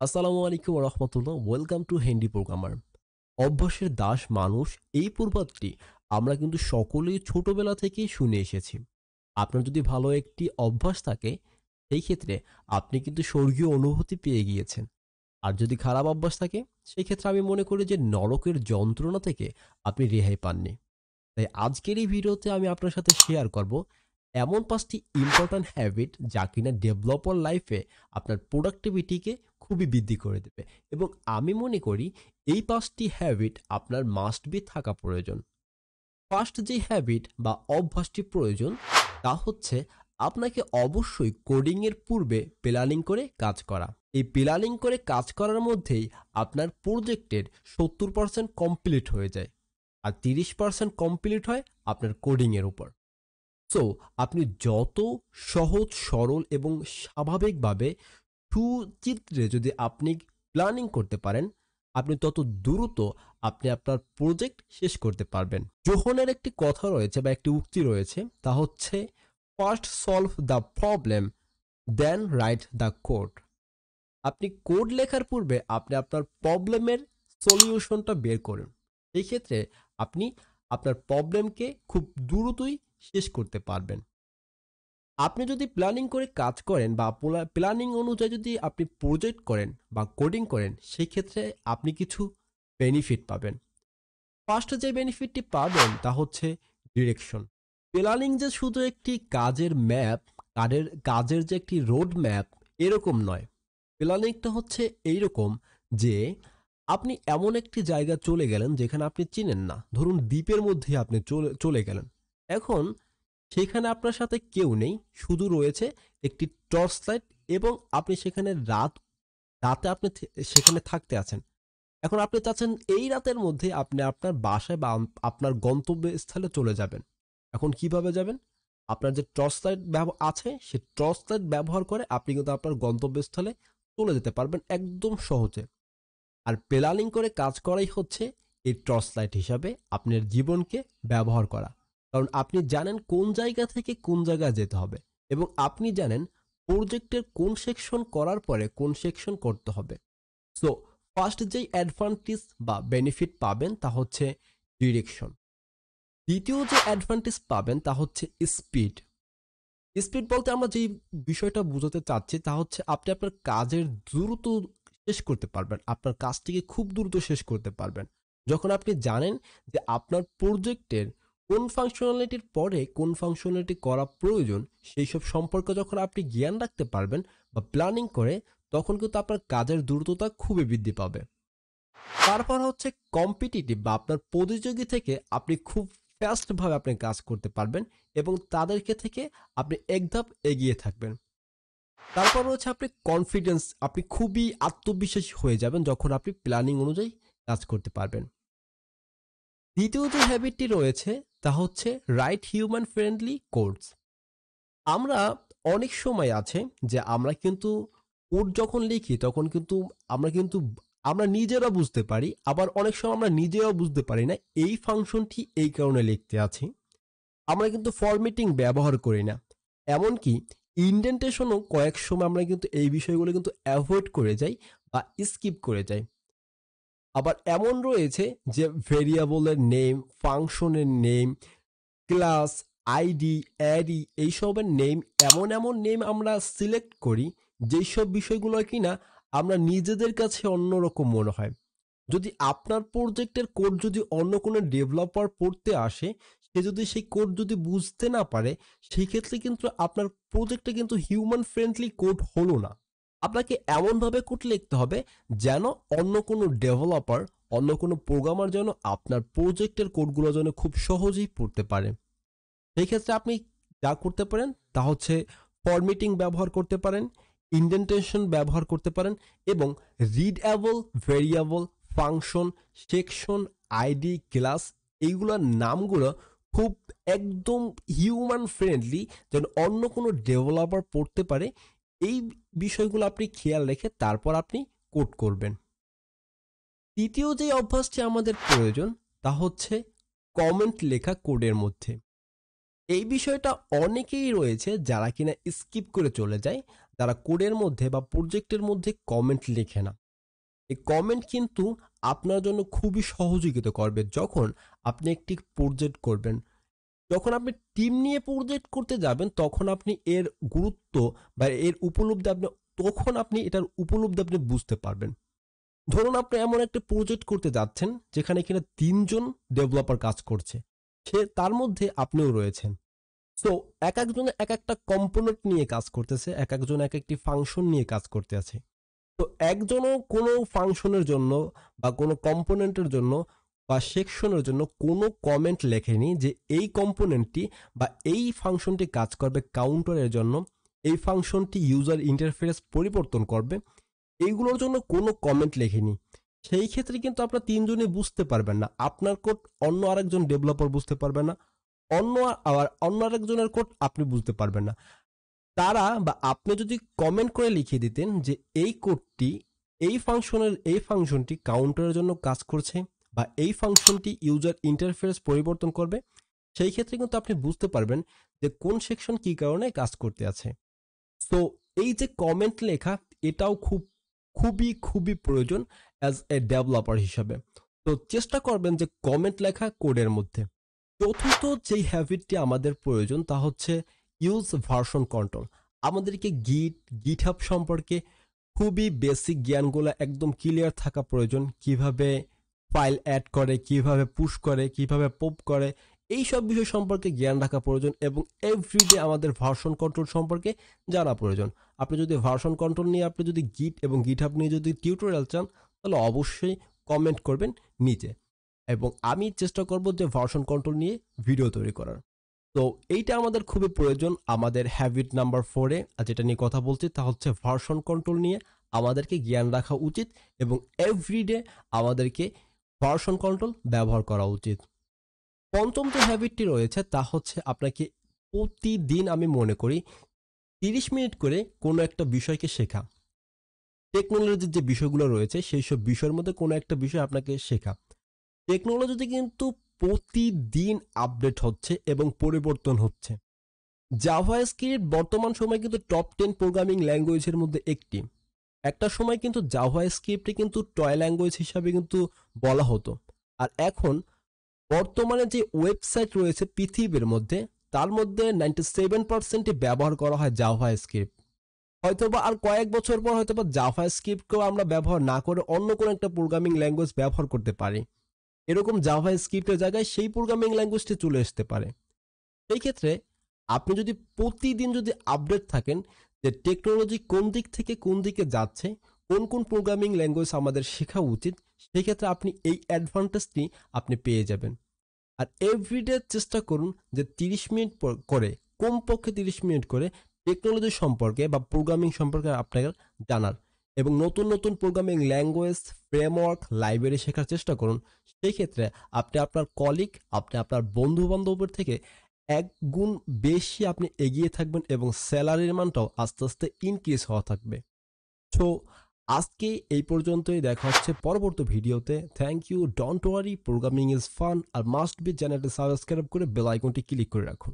আসসালামু আলাইকুম রহমতুল্লাহ। Welcome to handy programmer. অভ্যাসের দাস মানুষ, এই প্রবাদটি আমরা কিন্তু সকলেই ছোটবেলা থেকেই শুনে এসেছি। আপনার যদি ভালো একটি অভ্যাস থাকে, সেই ক্ষেত্রে আপনি কিন্তু স্বর্গীয় অনুভূতি পেয়ে গিয়েছেন। আর যদি খারাপ অভ্যাস থাকে, সেই ক্ষেত্রে আমি মনে করি যে নরকের যন্ত্রণা থেকে আপনি রেহাই পাননি। তাই আজকের এই ভিডিওতে আমি আপনার সাথে শেয়ার করব এমন ৫টি ইম্পর্ট্যান্ট হ্যাবিট যা কিনা ডেভেলপার লাইফে আপনার প্রোডাক্টিভিটিকে খুবই বৃদ্ধি করে দেবে। এবং আমি মনে করি এই ৫টি হ্যাবিট আপনার মাস্ট বি থাকা প্রয়োজন। ফার্স্ট যে হ্যাবিট বা অভ্যাসটি প্রয়োজন তা হচ্ছে আপনাকে অবশ্যই কোডিংয়ের পূর্বে প্ল্যানিং করে কাজ করা। এই প্ল্যানিং করে কাজ করার মধ্যেই আপনার প্রজেক্টের ৭০% কমপ্লিট হয়ে যায়, আর ৩০% কমপ্লিট হয় আপনার কোডিংয়ের উপর। সো আপনি যত সহজ সরল এবং স্বাভাবিকভাবে সুচিত্রে যদি আপনি প্ল্যানিং করতে পারেন, আপনি তত দ্রুত আপনি আপনার প্রজেক্ট শেষ করতে পারবেন। জোহনের একটি কথা রয়েছে বা একটি উক্তি রয়েছে, তা হচ্ছে first solve the problem then write the code. আপনি কোড লেখার পূর্বে আপনি আপনার প্রবলেমের সলিউশনটা বের করুন। এই ক্ষেত্রে আপনি আপনার প্রবলেমকে খুব দ্রুতই শেষ করতে পারবেন। আপনি যদি প্ল্যানিং করে কাজ করেন বা প্ল্যানিং অনুযায়ী যদি আপনি প্রজেক্ট করেন বা কোডিং করেন, সেই ক্ষেত্রে আপনি কিছু বেনিফিট পাবেন। ফার্স্ট যে বেনিফিটটি পাবেন তা হচ্ছে ডিরেকশন। প্ল্যানিং যে শুধু একটি কাজের ম্যাপ, কাজের যে একটি রোড ম্যাপ, এরকম নয়। প্ল্যানিংটা হচ্ছে এইরকম যে আপনি এমন একটি জায়গা চলে গেলেন যেখানে আপনি চিনেন না। ধরুন দ্বীপের মধ্যে আপনি চলে গেলেন। এখন সেখানে আপনার সাথে কেউ নেই, শুধু রয়েছে একটি টর্চ লাইট এবং আপনি সেখানে রাতে আপনি সেখানে থাকতে আছেন। এখন আপনি চাচ্ছেন এই রাতের মধ্যে আপনি আপনার বাসায় বা আপনার গন্তব্যস্থলে চলে যাবেন। এখন কিভাবে যাবেন? আপনার যে টর্চ লাইট আছে, সেই টর্চ লাইট ব্যবহার করে আপনি কিন্তু আপনার গন্তব্যস্থলে চলে যেতে পারবেন একদম সহজে। আর প্ল্যানিং করে কাজ করাই হচ্ছে এই টর্চ লাইট হিসাবে আপনার জীবনকে ব্যবহার করা। কারণ আপনি জানেন কোন জায়গা থেকে কোন জায়গায় যেতে হবে, এবং আপনি জানেন প্রজেক্টের কোন সেকশন করার পরে কোন সেকশন করতে হবে। সো ফার্স্ট যেই অ্যাডভান্টেজ বা বেনিফিট পাবেন তা হচ্ছে ডিরেকশন। দ্বিতীয় যে অ্যাডভান্টেজ পাবেন তা হচ্ছে স্পিড। স্পিড বলতে আমরা যেই বিষয়টা বোঝাতে চাচ্ছি তা হচ্ছে আপনি আপনার কাজের দ্রুত শেষ করতে পারবেন, আপনার কাজটিকে খুব দ্রুত শেষ করতে পারবেন। যখন আপনি জানেন যে আপনার প্রজেক্টের কোন ফাংশনালিটির পরে কোন ফাংশনালিটি করা প্রয়োজন, সেই সব সম্পর্কে যখন আপনি জ্ঞান রাখতে পারবেন বা প্ল্যানিং করে, তখন কিন্তু আপনার কাজের দ্রুততা খুবই বৃদ্ধি পাবে। তারপর হচ্ছে কম্পিটিটিভ বা আপনার প্রতিযোগী থেকে আপনি খুব ফাস্টভাবে আপনি কাজ করতে পারবেন এবং তাদেরকে থেকে আপনি এক ধাপ এগিয়ে থাকবেন। তারপর হচ্ছে আপনি কনফিডেন্স, আপনি খুবই আত্মবিশ্বাসী হয়ে যাবেন যখন আপনি প্ল্যানিং অনুযায়ী কাজ করতে পারবেন। দ্বিতীয় যে হ্যাবিটটি রয়েছে তা হচ্ছে রাইট হিউম্যান ফ্রেন্ডলি কোডস। আমরা অনেক সময় আছে যে আমরা কিন্তু কোড যখন লিখি তখন কিন্তু আমরা নিজেরা বুঝতে পারি, আবার অনেক সময় আমরা নিজেরাও বুঝতে পারি না এই ফাংশনটি এই কারণে লিখতে আছি। আমরা কিন্তু ফরম্যাটিং ব্যবহার করি না, এমনকি ইন্ডেন্টেশনও কয়েক সময় আমরা কিন্তু এই বিষয়গুলো কিন্তু অ্যাভয়েড করে যাই বা স্কিপ করে যাই। আবার এমন রয়েছে যে ভেরিয়েবলের নেম, ফাংশনের নেম, ক্লাস, আইডি, অ্যারি এইসবের নেম, এমন এমন নেম আমরা সিলেক্ট করি যেই সব বিষয়গুলো কিনা আমরা নিজেদের কাছে অন্যরকম মনে হয়। যদি আপনার প্রজেক্টের কোড যদি অন্য কোনো ডেভেলপার পড়তে আসে, সে যদি সেই কোড যদি বুঝতে না পারে, সেই ক্ষেত্রে কিন্তু আপনার প্রজেক্টটা কিন্তু হিউম্যান ফ্রেন্ডলি কোড হলো না। আপনাকে এমনভাবে কোড লিখতে হবে যেন অন্য কোনো ডেভেলপার, অন্য কোনো প্রোগ্রামার যেন আপনার প্রজেক্টের কোডগুলো যেন খুব সহজেই পড়তে পারে। সেই ক্ষেত্রে আপনি যা করতে পারেন তা হচ্ছে ফরম্যাটিং ব্যবহার করতে পারেন, ইন্ডেন্টেশন ব্যবহার করতে পারেন, এবং readable variable, function, section, ID, class, এইগুলোর নামগুলো খুব একদম হিউম্যান ফ্রেন্ডলি যেন অন্য কোনো ডেভেলপার পড়তে পারে, এই বিষয়গুলো আপনি খেয়াল রেখে তারপর আপনি কোড করবেন। তৃতীয় যে অভ্যাসটি আমাদের প্রয়োজন তা হচ্ছে কমেন্ট লেখা কোডের মধ্যে। এই বিষয়টা অনেকেই রয়েছে যারা কিনা স্কিপ করে চলে যায়, যারা কোডের মধ্যে বা প্রজেক্টের মধ্যে কমেন্ট লেখে না। এই কমেন্ট কিন্তু আপনার জন্য খুবই সহযোগিতা করবে যখন আপনি একটি প্রজেক্ট করবেন। যখন আপনি টিম নিয়ে প্রজেক্ট করতে যাবেন তখন আপনি এর গুরুত্ব বা এর উপলব্ধি আপনি এটার উপলব্ধি আপনি বুঝতে পারবেন। ধরুন আপনি এমন একটা প্রজেক্ট করতে যাচ্ছেন যেখানে কিনা ৩ জন ডেভেলপার কাজ করছে। তার মধ্যে আপনিও রয়েছেন। সো একেকজন একেকটা কম্পোনেন্ট নিয়ে কাজ করতেছে, একেকজন একেকটি ফাংশন নিয়ে কাজ করতে আছে। তো একজনও কোনো ফাংশনের জন্য বা কোনো কম্পোনেন্টের জন্য বা সেকশনের জন্য কোনো কমেন্ট লেখেনি যে এই কম্পোনেন্টটি বা এই ফাংশনটি কাজ করবে কাউন্টারের জন্য, এই ফাংশনটি ইউজার ইন্টারফেস পরিবর্তন করবে, এইগুলোর জন্য কোনো কমেন্ট লেখেনি। সেই ক্ষেত্রে কিন্তু আপনারা ৩ জনই বুঝতে পারবেন না। আপনার কোড অন্য আরেকজন ডেভেলপার বুঝতে পারবে না। অন্য আরেকজনের কোড আপনি বুঝতে পারবেন না। তারা বা আপনি যদি কমেন্ট করে লিখিয়ে দিতেন যে এই কোডটি এই ফাংশনটি কাউন্টারের জন্য কাজ করছে বা এই ফাংশনটি ইউজার ইন্টারফেস পরিবর্তন করবে, সেই ক্ষেত্রে কিন্তু আপনি বুঝতে পারবেন যে কোন সেকশন কি কারণে কাজ করতে আছে। সো এই যে কমেন্ট লেখা এটাও খুবই প্রয়োজন অ্যাজ এ ডেভেলপার হিসাবে। তো চেষ্টা করবেন যে কমেন্ট লেখা কোডের মধ্যে। চতুর্থ যেই হ্যাবিটটি আমাদের প্রয়োজন তা হচ্ছে ইউজ ভার্সন কন্ট্রোল। আমাদেরকে গিটহাব সম্পর্কে খুবই বেসিক জ্ঞানগুলো একদম ক্লিয়ার থাকা প্রয়োজন। কিভাবে ফাইল অ্যাড করে, কিভাবে পুশ করে, কিভাবে পপ করে, এই সব বিষয় সম্পর্কে জ্ঞান রাখা প্রয়োজন এবং এভরিডে আমাদের ভার্সন কন্ট্রোল সম্পর্কে জানা প্রয়োজন। আপনি যদি ভার্সন কন্ট্রোল নিয়ে আপনি যদি গিট এবং গিটহাব নিয়ে যদি টিউটোরিয়াল চান তাহলে অবশ্যই কমেন্ট করবেন নিচে এবং আমি চেষ্টা করব যে ভার্সন কন্ট্রোল নিয়ে ভিডিও তৈরি করার। তো এইটা আমাদের খুবই প্রয়োজন আমাদের হ্যাবিট নাম্বার 4-এ যেটা নিয়ে কথা বলছি তা হচ্ছে ভার্সন কন্ট্রোল নিয়ে আমাদেরকে জ্ঞান রাখা উচিত এবং এভরিডে আমাদেরকে ভার্সন কন্ট্রোল ব্যবহার করা উচিত। পঞ্চম যে হ্যাবিটটি রয়েছে তা হচ্ছে আপনাকে প্রতিদিন আমি মনে করি 30 মিনিট করে কোনো একটা বিষয়কে শেখা। টেকনোলজির যে বিষয়গুলো রয়েছে সেই সব বিষয়ের মধ্যে কোনো একটা বিষয় আপনাকে শেখা। টেকনোলজিতে কিন্তু প্রতিদিন আপডেট হচ্ছে এবং পরিবর্তন হচ্ছে। জাভাস্ক্রিপ্ট বর্তমান সময়ে কিন্তু টপ 10 প্রোগ্রামিং ল্যাঙ্গুয়েজের মধ্যে একটি। একটা সময় কিন্তু জাভাস্ক্রিপ্টে কিন্তু টয় ল্যাঙ্গুয়েজ হিসাবে কিন্তু বলা হতো। আর এখন বর্তমানে যে ওয়েবসাইট রয়েছে পৃথিবীর মধ্যে তার মধ্যে 97% ব্যবহার করা হয় জাভাস্ক্রিপ্ট। হয়তোবা আর কয়েক বছর পর হয়তোবা জাভাস্ক্রিপ্টকেও আমরা ব্যবহার না করে অন্য কোনো একটা প্রোগ্রামিং ল্যাঙ্গুয়েজ ব্যবহার করতে পারি। এরকম জাভাস্ক্রিপ্টের জায়গায় সেই প্রোগ্রামিং ল্যাঙ্গুয়েজটি চলে আসতে পারে। সেই ক্ষেত্রে আপনি যদি প্রতিদিন যদি আপডেট থাকেন যে টেকনোলজি কোন দিক থেকে কোন দিকে যাচ্ছে, কোন প্রোগ্রামিং ল্যাঙ্গুয়েজ আমাদের শেখা উচিত, সেই ক্ষেত্রে আপনি এই অ্যাডভান্টেজটি আপনি পেয়ে যাবেন। আর এভরিডে চেষ্টা করুন যে 30 মিনিট করে কমপক্ষে 30 মিনিট করে টেকনোলজি সম্পর্কে বা প্রোগ্রামিং সম্পর্কে আপনার জানার এবং নতুন প্রোগ্রামিং ল্যাঙ্গুয়েজ, ফ্রেমওয়ার্ক, লাইব্রেরি শেখার চেষ্টা করুন। সেই ক্ষেত্রে আপনি আপনার কলিগ, আপনি আপনার বন্ধু-বান্ধবের থেকে 1 গুণ বেশি আপনি এগিয়ে থাকবেন এবং স্যালারির মানটাও আস্তে ইনক্রিজ হওয়া থাকবে। সো আজকে এই পর্যন্তই, দেখা হচ্ছে পরবর্তী ভিডিওতে। Thank you, don't worry, programming is fun আর মাস্ট বি চ্যানেলটি সাবস্ক্রাইব করে বেল আইকনটি ক্লিক করে রাখুন।